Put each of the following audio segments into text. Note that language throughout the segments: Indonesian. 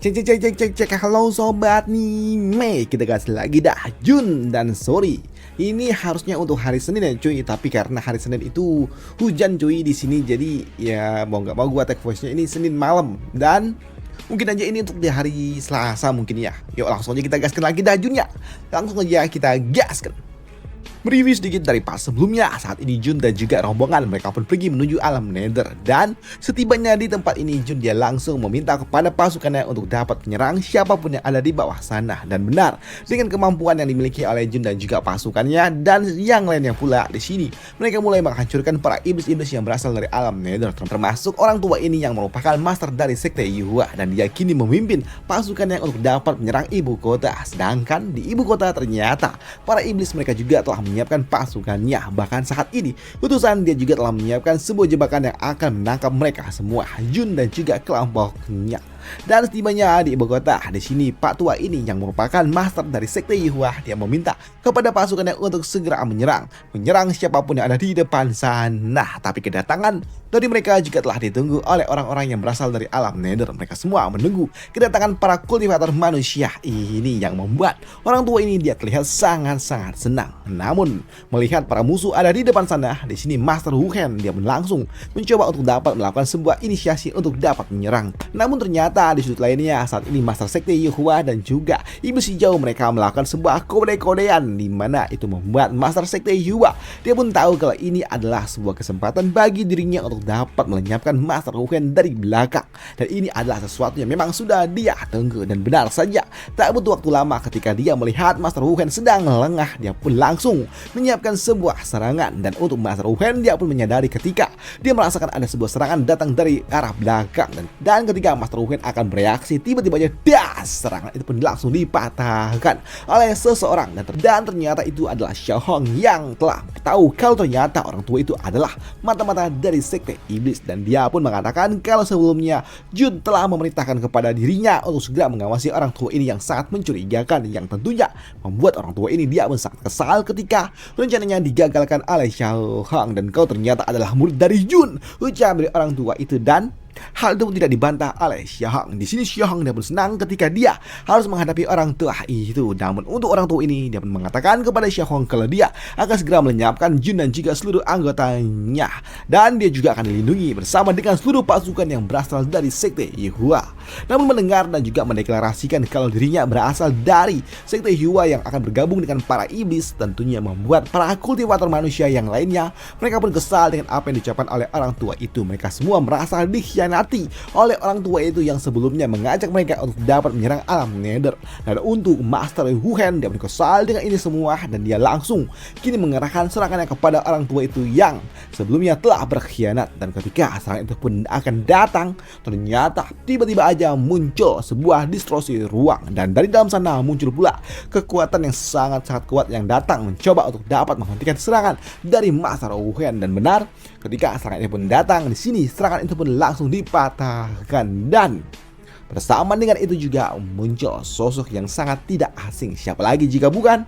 Cek, halo sobat nih, kita gas lagi dah Jun dan sorry. Ini harusnya untuk hari Senin ya cuy, tapi karena hari Senin itu hujan cuy di sini, jadi ya mau nggak mau gua take voice-nya ini Senin malam dan mungkin aja ini untuk di hari Selasa mungkin ya. Yuk langsung aja kita gaskan lagi dah Jun ya. Langsung aja kita gaskan. Mereview sedikit dari pas sebelumnya, saat ini Jun dan juga rombongan mereka pun pergi menuju alam Nether. Dan setibanya di tempat ini Jun dia langsung meminta kepada pasukannya untuk dapat menyerang siapapun yang ada di bawah sana. Dan benar, dengan kemampuan yang dimiliki oleh Jun dan juga pasukannya dan yang lainnya pula di sini, mereka mulai menghancurkan para iblis-iblis yang berasal dari alam Nether, termasuk orang tua ini yang merupakan master dari sekte Yuhua dan dia kini memimpin pasukannya untuk dapat menyerang ibu kota. Sedangkan di ibu kota ternyata para iblis mereka juga telah menyiapkan pasukannya. Bahkan saat ini utusan dia juga telah menyiapkan sebuah jebakan yang akan menangkap mereka semua, Jun dan juga kelompoknya. Dan setibanya di ibu kota, di sini Pak Tua ini yang merupakan master dari sekte Yuhua, dia meminta kepada pasukannya untuk segera menyerang siapapun yang ada di depan sana. Tapi kedatangan dari mereka juga telah ditunggu oleh orang-orang yang berasal dari alam Nether. Mereka semua menunggu kedatangan para kultivator manusia ini yang membuat orang tua ini dia terlihat sangat-sangat senang. Namun melihat para musuh ada di depan sana, di sini Master Wuhan dia langsung mencoba untuk dapat melakukan sebuah inisiasi untuk dapat menyerang. Namun ternyata di sudut lainnya saat ini Master Sekte Yuhua dan juga Iblis Hijau mereka melakukan sebuah kode-kodean, di mana itu membuat Master Sekte Yuhua dia pun tahu kalau ini adalah sebuah kesempatan bagi dirinya untuk dapat melenyapkan Master Wuhan dari belakang. Dan ini adalah sesuatu yang memang sudah dia tunggu. Dan benar saja, tak butuh waktu lama ketika dia melihat Master Wuhan sedang lengah, dia pun langsung menyiapkan sebuah serangan. Dan untuk Master Wuhan dia pun menyadari ketika dia merasakan ada sebuah serangan datang dari arah belakang. Dan ketika Master Wuhan akan bereaksi, tiba-tiba aja das, serangan itu pun langsung dipatahkan oleh seseorang. Dan ternyata itu adalah Xiao Hong yang telah tahu kalau ternyata orang tua itu adalah mata-mata dari sekte iblis. Dan dia pun mengatakan kalau sebelumnya Jun telah memerintahkan kepada dirinya untuk segera mengawasi orang tua ini yang sangat mencurigakan, yang tentunya membuat orang tua ini dia pun sangat kesal ketika rencananya digagalkan oleh Xiao Hong. Dan kau ternyata adalah murid dari Jun, ucap dari orang tua itu. Dan hal itu tidak dibantah oleh Xiao Hong. Di sini Xiao Hong dia pun senang ketika dia harus menghadapi orang tua itu. Namun untuk orang tua ini dia pun mengatakan kepada Xiao Hong kalau dia akan segera melenyapkan Jun dan juga seluruh anggotanya. Dan dia juga akan dilindungi bersama dengan seluruh pasukan yang berasal dari sekte Yuhua. Namun mendengar dan juga mendeklarasikan kalau dirinya berasal dari sekte Yuhua yang akan bergabung dengan para iblis, tentunya membuat para kultivator manusia yang lainnya mereka pun kesal dengan apa yang diucapkan oleh orang tua itu. Mereka semua merasa dikhianati oleh orang tua itu yang sebelumnya mengajak mereka untuk dapat menyerang alam Nether. Dan untuk Master Wuhan dia pun kesal dengan ini semua dan dia langsung kini mengerahkan serangannya kepada orang tua itu yang sebelumnya telah berkhianat. Dan ketika serangan itu pun akan datang, ternyata tiba-tiba aja muncul sebuah distorsi ruang dan dari dalam sana muncul pula kekuatan yang sangat-sangat kuat yang datang mencoba untuk dapat menghentikan serangan dari Master Wuhan. Dan benar, ketika serangan itu pun datang, di sini serangan itu pun langsung dipatahkan. Dan bersama dengan itu juga muncul sosok yang sangat tidak asing, siapa lagi jika bukan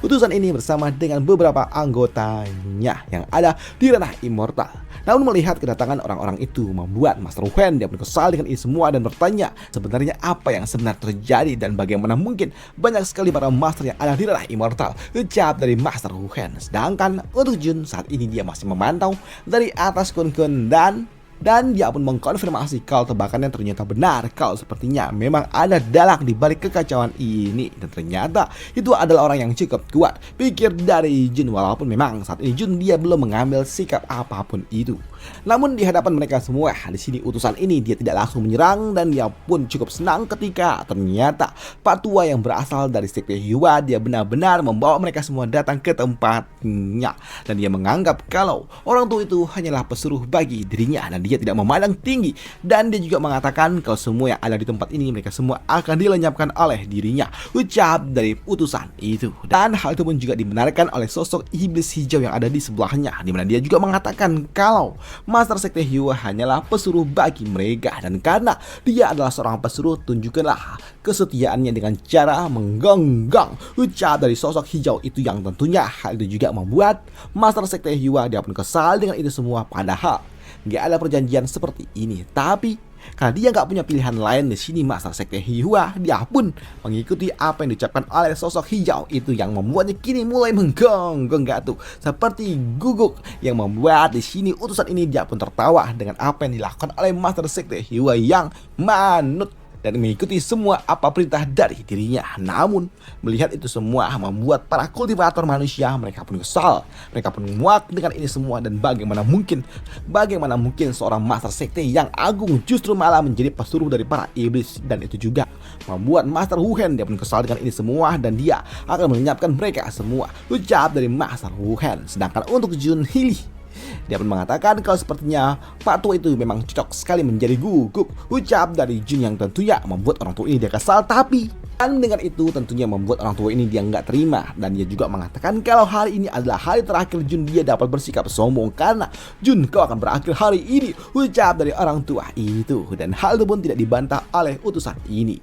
utusan ini bersama dengan beberapa anggotanya yang ada di ranah immortal. Namun melihat kedatangan orang-orang itu membuat Master Wuhan dia pun kesal dengan ini semua dan bertanya sebenarnya apa yang sebenarnya terjadi dan bagaimana mungkin banyak sekali para master yang ada di ranah immortal, ucap dari Master Wuhan. Sedangkan untuk Jun saat ini dia masih memantau dari atas kun-kun dan dia pun mengkonfirmasi kalau tebakannya ternyata benar, kalau sepertinya memang ada dalak di balik kekacauan ini. Dan ternyata itu adalah orang yang cukup kuat, pikir dari Jun, walaupun memang saat ini Jun dia belum mengambil sikap apapun itu. Namun di hadapan mereka semua, di sini utusan ini dia tidak langsung menyerang dan dia pun cukup senang ketika ternyata Pak Tua yang berasal dari sekte Yuhua dia benar-benar membawa mereka semua datang ke tempatnya. Dan dia menganggap kalau orang tua itu hanyalah pesuruh bagi dirinya dan dia tidak memandang tinggi. Dan dia juga mengatakan kalau semua yang ada di tempat ini mereka semua akan dilenyapkan oleh dirinya, ucap dari utusan itu. Dan hal itu pun juga dibenarkan oleh sosok iblis hijau yang ada di sebelahnya, di mana dia juga mengatakan kalau Master Sekte Yuhua hanyalah pesuruh bagi mereka. Dan karena dia adalah seorang pesuruh, tunjukkanlah kesetiaannya dengan cara menggonggang, ucap dari sosok hijau itu yang tentunya hal itu juga membuat Master Sekte Yuhua dia pun kesal dengan itu semua. Padahal gak ada perjanjian seperti ini. Tapi Karena dia nggak punya pilihan lain di sini Master Sekte Hyuga, dia pun mengikuti apa yang diucapkan oleh sosok hijau itu yang membuatnya kini mulai menggonggong tuh seperti guguk yang membuat di sini utusan ini dia pun tertawa dengan apa yang dilakukan oleh Master Sekte Hyuga yang manut dan mengikuti semua apa perintah dari dirinya. Namun melihat itu semua membuat para kultivator manusia mereka pun kesal, mereka pun muak dengan ini semua. Dan bagaimana mungkin seorang master sekte yang agung justru malah menjadi pesuruh dari para iblis. Dan itu juga membuat Master Wuhan dia pun kesal dengan ini semua dan dia akan melenyapkan mereka semua, ucap dari Master Wuhan. Sedangkan untuk Jun Hili, dia pun mengatakan kalau sepertinya Pak Tua itu memang cocok sekali menjadi guguk, ucap dari Jun yang tentunya membuat orang tua ini dia kesal. Tapi dan dengan itu tentunya membuat orang tua ini dia nggak terima. Dan dia juga mengatakan kalau hari ini adalah hari terakhir Jun dia dapat bersikap sombong karena Jun kau akan berakhir hari ini, ucap dari orang tua itu. Dan hal itu pun tidak dibantah oleh utusan ini,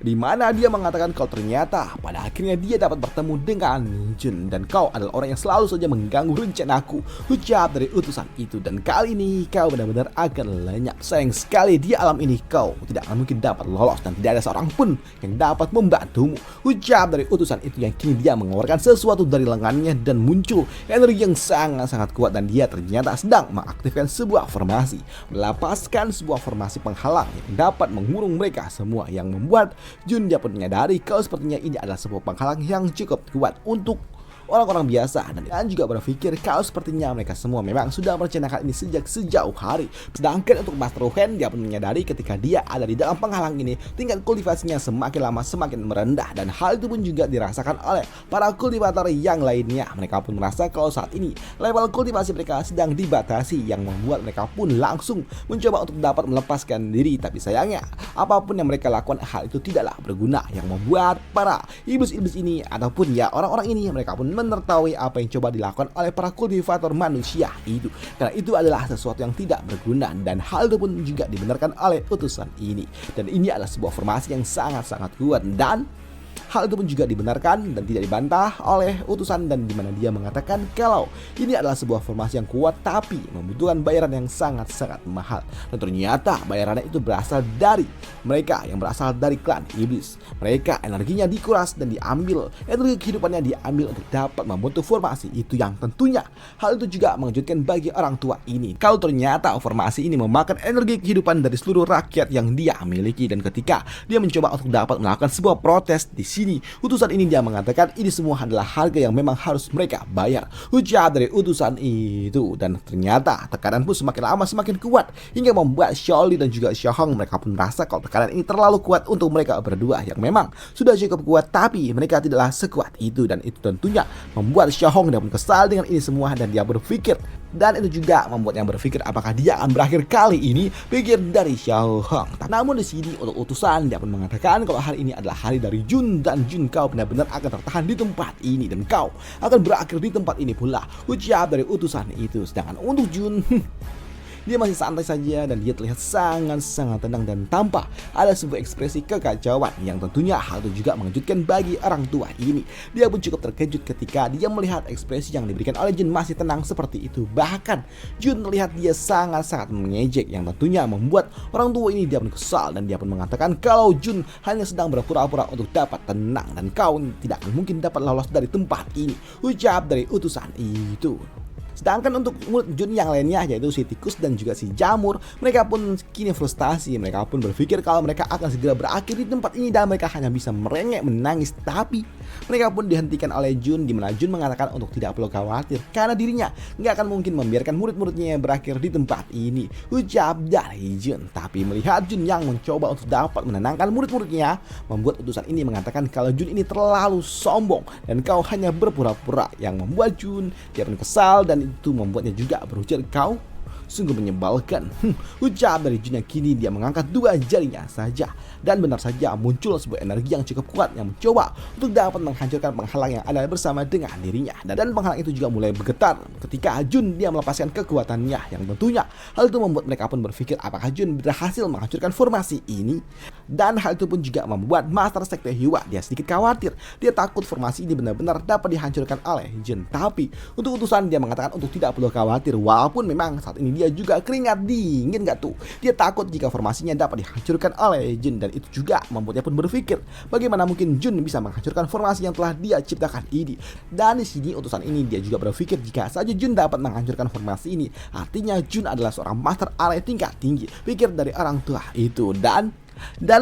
di mana dia mengatakan kalau ternyata pada akhirnya dia dapat bertemu dengan Jun dan kau adalah orang yang selalu saja mengganggu rencanaku, ucap dari utusan itu. Dan kali ini kau benar-benar akan lenyap. Sayang sekali di alam ini kau tidak akan mungkin dapat lolos dan tidak ada seorang pun yang dapat membantumu, ucap dari utusan itu yang kini dia mengeluarkan sesuatu dari lengannya dan muncul energi yang sangat-sangat kuat. Dan dia ternyata sedang mengaktifkan sebuah formasi, melepaskan sebuah formasi penghalang yang dapat mengurung mereka semua, yang membuat Jun dia pun menyadari kalau sepertinya ini adalah sebuah penghalang yang cukup kuat untuk orang-orang biasa. Dan juga berpikir kalau sepertinya mereka semua memang sudah merencanakan ini sejak sejauh hari. Sedangkan untuk Master Wuhan dia pun menyadari ketika dia ada di dalam penghalang ini tingkat kultivasinya semakin lama semakin merendah. Dan hal itu pun juga dirasakan oleh para kultivator yang lainnya. Mereka pun merasa kalau saat ini level kultivasi mereka sedang dibatasi, yang membuat mereka pun langsung mencoba untuk dapat melepaskan diri. Tapi sayangnya apapun yang mereka lakukan hal itu tidaklah berguna, yang membuat para iblis-iblis ini ataupun ya orang-orang ini mereka pun menertaui apa yang coba dilakukan oleh para kultivator manusia itu, karena itu adalah sesuatu yang tidak berguna. Dan hal itu pun juga dibenarkan oleh utusan ini, dan ini adalah sebuah formasi yang sangat-sangat kuat. Dan hal itu pun juga dibenarkan dan tidak dibantah oleh utusan, dan dimana dia mengatakan kalau ini adalah sebuah formasi yang kuat tapi membutuhkan bayaran yang sangat-sangat mahal. Dan ternyata bayarannya itu berasal dari mereka yang berasal dari klan iblis. Mereka energinya dikuras dan diambil, energi kehidupannya diambil untuk dapat membentuk formasi itu, yang tentunya hal itu juga mengejutkan bagi orang tua ini. Kalau ternyata formasi ini memakan energi kehidupan dari seluruh rakyat yang dia miliki. Dan ketika dia mencoba untuk dapat melakukan sebuah protes di sini, utusan ini dia mengatakan ini semua adalah harga yang memang harus mereka bayar, ucap dari utusan itu. Dan ternyata tekanan pun semakin lama semakin kuat hingga membuat Xiaoli dan juga Xiaohong mereka pun merasa kalau tekanan ini terlalu kuat untuk mereka berdua, yang memang sudah cukup kuat tapi mereka tidaklah sekuat itu. Dan itu tentunya membuat Xiaohong dia pun kesal dengan ini semua dan dia berpikir, dan itu juga membuat yang berpikir apakah dia akan berakhir kali ini, pikir dari Xiaohong. Namun di sini untuk utusan dia pun mengatakan kalau hari ini adalah hari dari Jun, dan Jun kau benar-benar akan tertahan di tempat ini dan kau akan berakhir di tempat ini pula, ucap dari utusan itu. Sedangkan untuk Jun dia masih santai saja dan dia terlihat sangat-sangat tenang dan tanpa ada sebuah ekspresi kekacauan, yang tentunya hal itu juga mengejutkan bagi orang tua ini. Dia pun cukup terkejut ketika dia melihat ekspresi yang diberikan oleh Jun masih tenang seperti itu. Bahkan Jun terlihat dia sangat-sangat mengejek, yang tentunya membuat orang tua ini dia pun kesal. Dan dia pun mengatakan kalau Jun hanya sedang berpura-pura untuk dapat tenang dan kau tidak akan mungkin dapat lolos dari tempat ini, ucap dari utusan itu. Sedangkan untuk murid Jun yang lainnya, yaitu si tikus dan juga si jamur, mereka pun kini frustasi. Mereka pun berpikir kalau mereka akan segera berakhir di tempat ini dan mereka hanya bisa merengek menangis. Tapi mereka pun dihentikan oleh Jun, di mana Jun mengatakan untuk tidak perlu khawatir karena dirinya nggak akan mungkin membiarkan murid-muridnya yang berakhir di tempat ini, ucap dari Jun. Tapi melihat Jun yang mencoba untuk dapat menenangkan murid-muridnya, membuat utusan ini mengatakan kalau Jun ini terlalu sombong dan kau hanya berpura-pura, yang membuat Jun dia pun kesal. Dan itu membuatnya juga berujar, kau sungguh menyebalkan, ucap dari Jun yang kini dia mengangkat dua jarinya saja. Dan benar saja muncul sebuah energi yang cukup kuat yang mencoba untuk dapat menghancurkan penghalang yang ada bersama dengan dirinya. Dan penghalang itu juga mulai bergetar ketika Jun dia melepaskan kekuatannya, yang tentunya hal itu membuat mereka pun berpikir apakah Jun berhasil menghancurkan formasi ini. Dan hal itu pun juga membuat Master Sekte Hyuga dia sedikit khawatir. Dia takut formasi ini benar-benar dapat dihancurkan oleh Jun. Tapi untuk utusan dia mengatakan untuk tidak perlu khawatir, walaupun memang saat ini dia juga keringat dingin gak tuh. Dia takut jika formasinya dapat dihancurkan oleh Jun, dan itu juga membuatnya pun berpikir bagaimana mungkin Jun bisa menghancurkan formasi yang telah dia ciptakan ini. Dan di sini utusan ini dia juga berpikir jika saja Jun dapat menghancurkan formasi ini, artinya Jun adalah seorang master array tingkat tinggi, pikir dari orang tua itu. Dan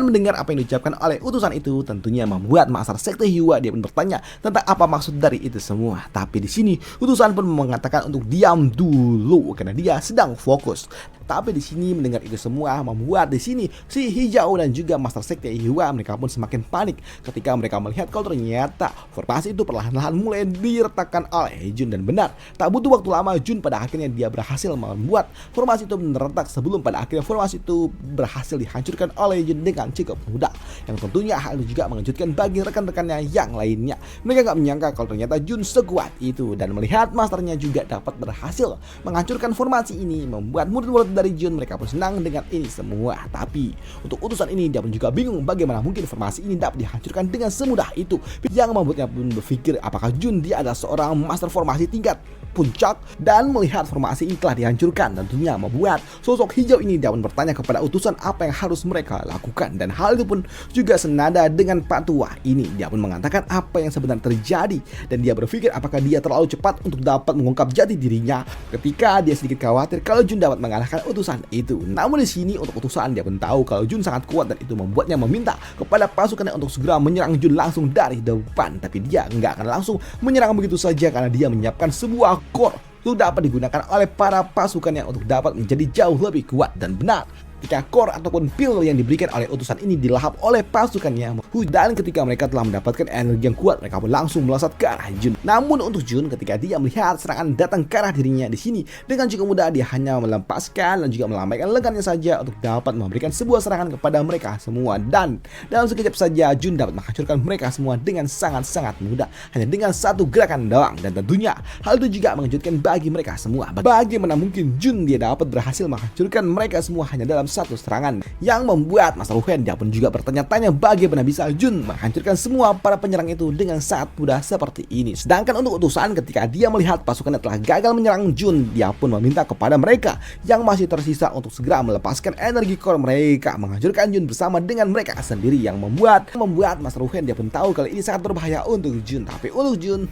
mendengar apa yang diucapkan oleh utusan itu tentunya membuat Master Sekte Hyuga dia pun bertanya tentang apa maksud dari itu semua. Tapi di sini utusan pun mengatakan untuk diam dulu karena dia sedang fokus. Tapi di sini mendengar itu semua membuat di sini si Hijau dan juga Master Sekte Hyuga mereka pun semakin panik ketika mereka melihat kalau ternyata formasi itu perlahan-lahan mulai diretakkan oleh Jun. Dan benar, tak butuh waktu lama Jun pada akhirnya dia berhasil membuat formasi itu meretak sebelum pada akhirnya formasi itu berhasil dihancurkan oleh Jun dengan cukup mudah. Yang tentunya hal itu juga mengejutkan bagi rekan-rekannya yang lainnya. Mereka gak menyangka kalau ternyata Jun sekuat itu, dan melihat masternya juga dapat berhasil menghancurkan formasi ini membuat murid-murid dari Jun mereka pun senang dengan ini semua. Tapi untuk utusan ini dia pun juga bingung bagaimana mungkin formasi ini dapat dihancurkan dengan semudah itu, yang membuatnya pun berpikir apakah Jun dia adalah seorang master formasi tingkat puncak. Dan melihat formasi ini telah dihancurkan, tentunya membuat sosok hijau ini dia pun bertanya kepada utusan apa yang harus mereka lakukan. Dan hal itu pun juga senada dengan Pak Tua ini. Dia pun mengatakan apa yang sebenarnya terjadi, dan dia berpikir apakah dia terlalu cepat untuk dapat mengungkap jati dirinya ketika dia sedikit khawatir kalau Jun dapat mengalahkan utusan itu. Namun di sini untuk utusan dia pun tahu kalau Jun sangat kuat, dan itu membuatnya meminta kepada pasukannya untuk segera menyerang Jun langsung dari depan. Tapi dia nggak akan langsung menyerang begitu saja karena dia menyiapkan sebuah core untuk dapat digunakan oleh para pasukannya untuk dapat menjadi jauh lebih kuat. Dan benar, ketika core ataupun pil yang diberikan oleh utusan ini dilahap oleh pasukannya, dan ketika mereka telah mendapatkan energi yang kuat, mereka pun langsung melesat ke arah Jun. Namun untuk Jun, ketika dia melihat serangan datang ke arah dirinya di sini, dengan cukup mudah dia hanya melepaskan dan juga melambaikan lengannya saja untuk dapat memberikan sebuah serangan kepada mereka semua. Dan dalam sekejap saja Jun dapat menghancurkan mereka semua dengan sangat-sangat mudah, hanya dengan satu gerakan doang. Dan tentunya hal itu juga mengejutkan bagi mereka semua. Bagaimana mungkin Jun dia dapat berhasil menghancurkan mereka semua hanya dalam satu serangan, yang membuat Master Wen dia pun juga bertanya-tanya bagaimana bisa Jun menghancurkan semua para penyerang itu dengan sangat mudah seperti ini. Sedangkan untuk utusan, ketika dia melihat pasukannya telah gagal menyerang Jun, dia pun meminta kepada mereka yang masih tersisa untuk segera melepaskan energi core mereka, menghancurkan Jun bersama dengan mereka sendiri, yang membuat Master Wen dia pun tahu kalau ini sangat berbahaya untuk Jun. Tapi untuk Jun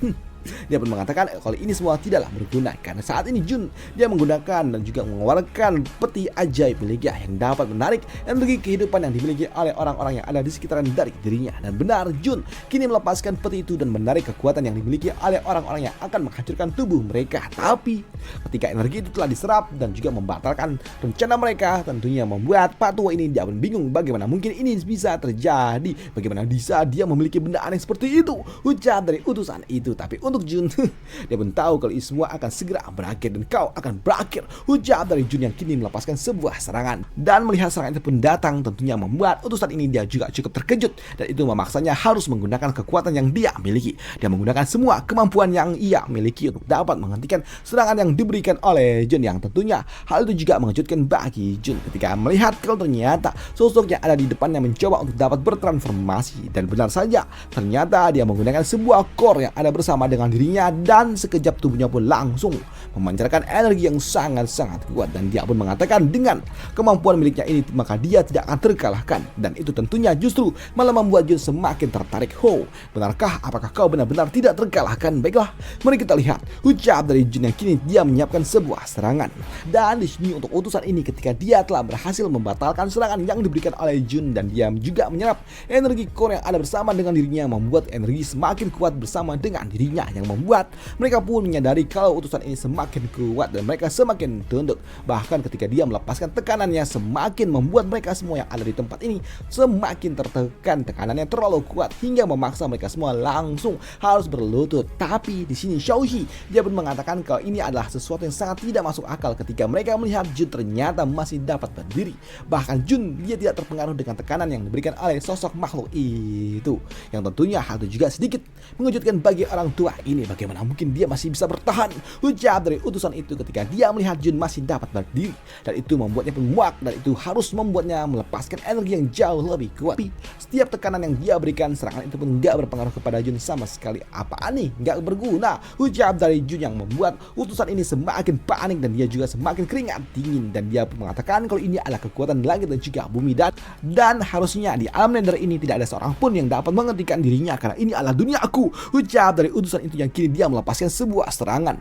dia pun mengatakan kalau ini semua tidaklah berguna, karena saat ini Jun dia menggunakan dan juga mengeluarkan peti ajaib miliknya yang dapat menarik energi kehidupan yang dimiliki oleh orang-orang yang ada di sekitaran dari dirinya. Dan benar, Jun kini melepaskan peti itu dan menarik kekuatan yang dimiliki oleh orang-orang yang akan menghancurkan tubuh mereka. Tapi ketika energi itu telah diserap dan juga membatalkan rencana mereka, tentunya membuat Pak Tua ini dia pun bingung bagaimana mungkin ini bisa terjadi, bagaimana bisa dia memiliki benda aneh seperti itu, ucap dari utusan itu. Tapi untuk Jun dia pun tahu kalau ini semua akan segera berakhir, dan kau akan berakhir, ucap dari Jun yang kini melepaskan sebuah serangan. Dan melihat serangan itu pun datang, tentunya membuat utusan ini dia juga cukup terkejut, dan itu memaksanya harus menggunakan kekuatan yang dia miliki. Dia menggunakan semua kemampuan yang ia miliki untuk dapat menghentikan serangan yang diberikan oleh Jun, yang tentunya hal itu juga mengejutkan bagi Jun ketika melihat kalau ternyata sosok yang ada di depannya mencoba untuk dapat bertransformasi. Dan benar saja, ternyata dia menggunakan sebuah core yang ada bersama dengan dirinya, dan sekejap tubuhnya pun langsung memancarkan energi yang sangat-sangat kuat. Dan dia pun mengatakan dengan kemampuan miliknya ini maka dia tidak akan terkalahkan, dan itu tentunya justru malah membuat Jun semakin tertarik. Benarkah? Apakah kau benar-benar tidak terkalahkan? Baiklah, mari kita lihat, ucap dari Jun yang kini dia menyiapkan sebuah serangan. Dan di sini untuk utusan ini, ketika dia telah berhasil membatalkan serangan yang diberikan oleh Jun, dan dia juga menyerap energi core yang ada bersama dengan dirinya, membuat energi semakin kuat bersama dengan dirinya, yang membuat mereka pun menyadari kalau utusan ini semakin kuat dan mereka semakin tunduk. Bahkan ketika dia melepaskan tekanannya, semakin membuat mereka semua yang ada di tempat ini semakin tertekan. Tekanannya terlalu kuat hingga memaksa mereka semua langsung harus berlutut. Tapi di sini Xiaoxi dia pun mengatakan kalau ini adalah sesuatu yang sangat tidak masuk akal ketika mereka melihat Jun ternyata masih dapat berdiri. Bahkan Jun dia tidak terpengaruh dengan tekanan yang diberikan oleh sosok makhluk itu, yang tentunya hal itu juga sedikit mengejutkan bagi orang tua ini bagaimana mungkin dia masih bisa bertahan, ucap dari utusan itu ketika dia melihat Jun masih dapat berdiri. Dan itu membuatnya pun muak, dan itu harus membuatnya melepaskan energi yang jauh lebih kuat. Tapi setiap tekanan yang dia berikan, serangan itu pun gak berpengaruh kepada Jun sama sekali. Apaan nih, gak berguna, ucap dari Jun yang membuat utusan ini semakin panik dan dia juga semakin keringat dingin. Dan dia pun mengatakan kalau ini adalah kekuatan langit dan juga bumi, dan harusnya di alam Nether ini tidak ada seorang pun yang dapat menghentikan dirinya karena ini adalah dunia aku, ucap dari utusan itu yang kini dia melepaskan sebuah serangan.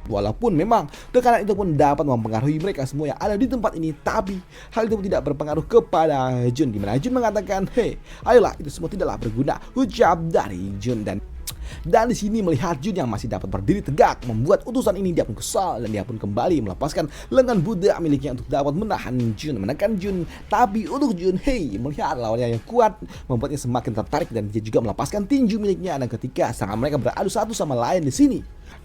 Walaupun memang tekanan itu pun dapat mempengaruhi mereka semua yang ada di tempat ini, tapi hal itu tidak berpengaruh kepada Jun, di mana Jun mengatakan, "Hei, ayolah, itu semua tidaklah berguna," ucap dari Jun. Dan di sini melihat Jun yang masih dapat berdiri tegak membuat utusan ini dia pun kesal, dan dia pun kembali melepaskan lengan Buddha miliknya untuk dapat menekan Jun. Tapi untuk Jun, melihat lawannya yang kuat membuatnya semakin tertarik, dan dia juga melepaskan tinju miliknya. Dan ketika serangan mereka beradu satu sama lain di sini,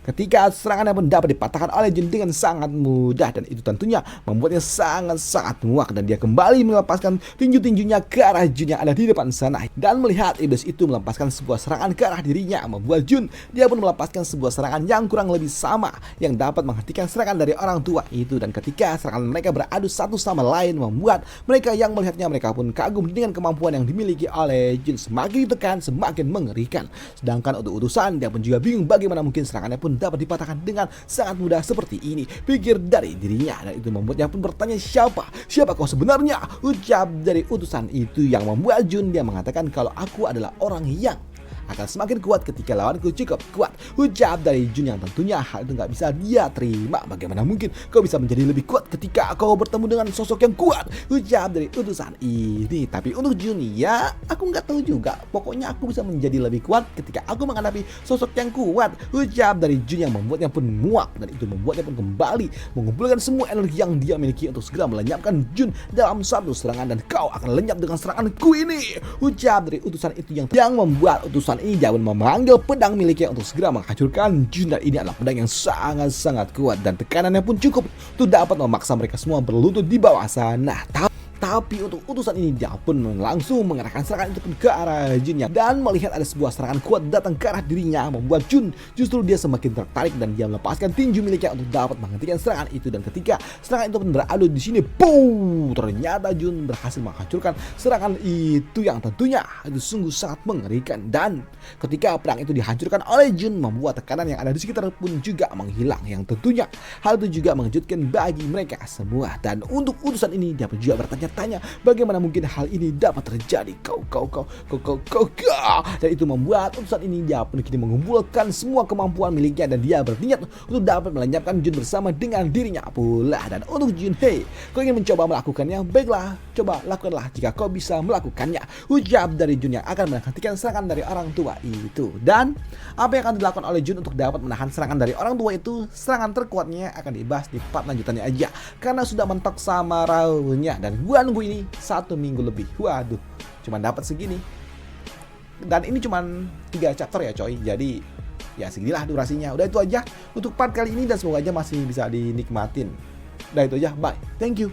ketika serangannya pun dapat dipatahkan oleh Jun dengan sangat mudah, dan itu tentunya membuatnya sangat muak, dan dia kembali melepaskan tinju-tinjunya ke arah Jun yang ada di depan sana. Dan melihat iblis itu melepaskan sebuah serangan ke arah dirinya, membuat Jun dia pun melepaskan sebuah serangan yang kurang lebih sama yang dapat menghentikan serangan dari orang tua itu. Dan ketika serangan mereka beradu satu sama lain, membuat mereka yang melihatnya mereka pun kagum dengan kemampuan yang dimiliki oleh Jun. Semakin ditekan semakin mengerikan, sedangkan untuk utusan dia pun juga bingung bagaimana mungkin serangannya pun dapat dipatahkan dengan sangat mudah seperti ini, pikir dari dirinya. Dan itu membuatnya pun bertanya, siapa kau sebenarnya, ucap dari utusan itu yang membuat Jun dia mengatakan kalau aku adalah orang yang akan semakin kuat ketika lawanku cukup kuat, ucap dari Jun yang tentunya hal itu nggak bisa dia terima. Bagaimana mungkin kau bisa menjadi lebih kuat ketika kau bertemu dengan sosok yang kuat, ucap dari utusan ini. Tapi untuk Jun, ya aku nggak tahu juga, pokoknya aku bisa menjadi lebih kuat ketika aku menghadapi sosok yang kuat, ucap dari Jun yang membuatnya pun muak. Dan itu membuatnya pun kembali mengumpulkan semua energi yang dia miliki untuk segera melenyapkan Jun dalam satu serangan. Dan kau akan lenyap dengan seranganku ini, ucap dari utusan itu yang membuat utusan ini dia pun memanggil pedang miliknya untuk segera menghancurkan Jun. Dan ini adalah pedang yang sangat kuat, dan tekanannya pun cukup untuk dapat memaksa mereka semua berlutut di bawah sana. Tapi untuk utusan ini dia pun langsung mengarahkan serangan itu pun ke arah Junnya, dan melihat ada sebuah serangan kuat datang ke arah dirinya, membuat Jun justru dia semakin tertarik, dan dia melepaskan tinju miliknya untuk dapat menghentikan serangan itu. Dan ketika serangan itu pun beradu di sini, ternyata Jun berhasil menghancurkan serangan itu yang tentunya itu sungguh sangat mengerikan. Dan ketika pedang itu dihancurkan oleh Jun, membuat tekanan yang ada di sekitar pun juga menghilang, yang tentunya hal itu juga mengejutkan bagi mereka semua. Dan untuk utusan ini dia pun juga bertanya bagaimana mungkin hal ini dapat terjadi, kau. Dan itu membuat utusan ini dia pun kini mengumpulkan semua kemampuan miliknya, dan dia berniat untuk dapat melenyapkan Jun bersama dengan dirinya pula. Dan untuk Jun, kau ingin mencoba melakukannya? Baiklah, coba lakukanlah jika kau bisa melakukannya, ucap dari Jun yang akan menghentikan serangan dari orang tua itu. Dan apa yang akan dilakukan oleh Jun untuk dapat menahan serangan dari orang tua itu, serangan terkuatnya akan dibahas di part lanjutannya aja, karena sudah mentok sama Raulnya. Dan gua nunggu ini 1 minggu lebih. Waduh, cuma dapat segini. Dan ini cuma 3 chapter ya coy. Jadi ya seginilah durasinya. Udah itu aja untuk part kali ini, dan semoga aja masih bisa dinikmatin. Udah itu aja, bye. Thank you.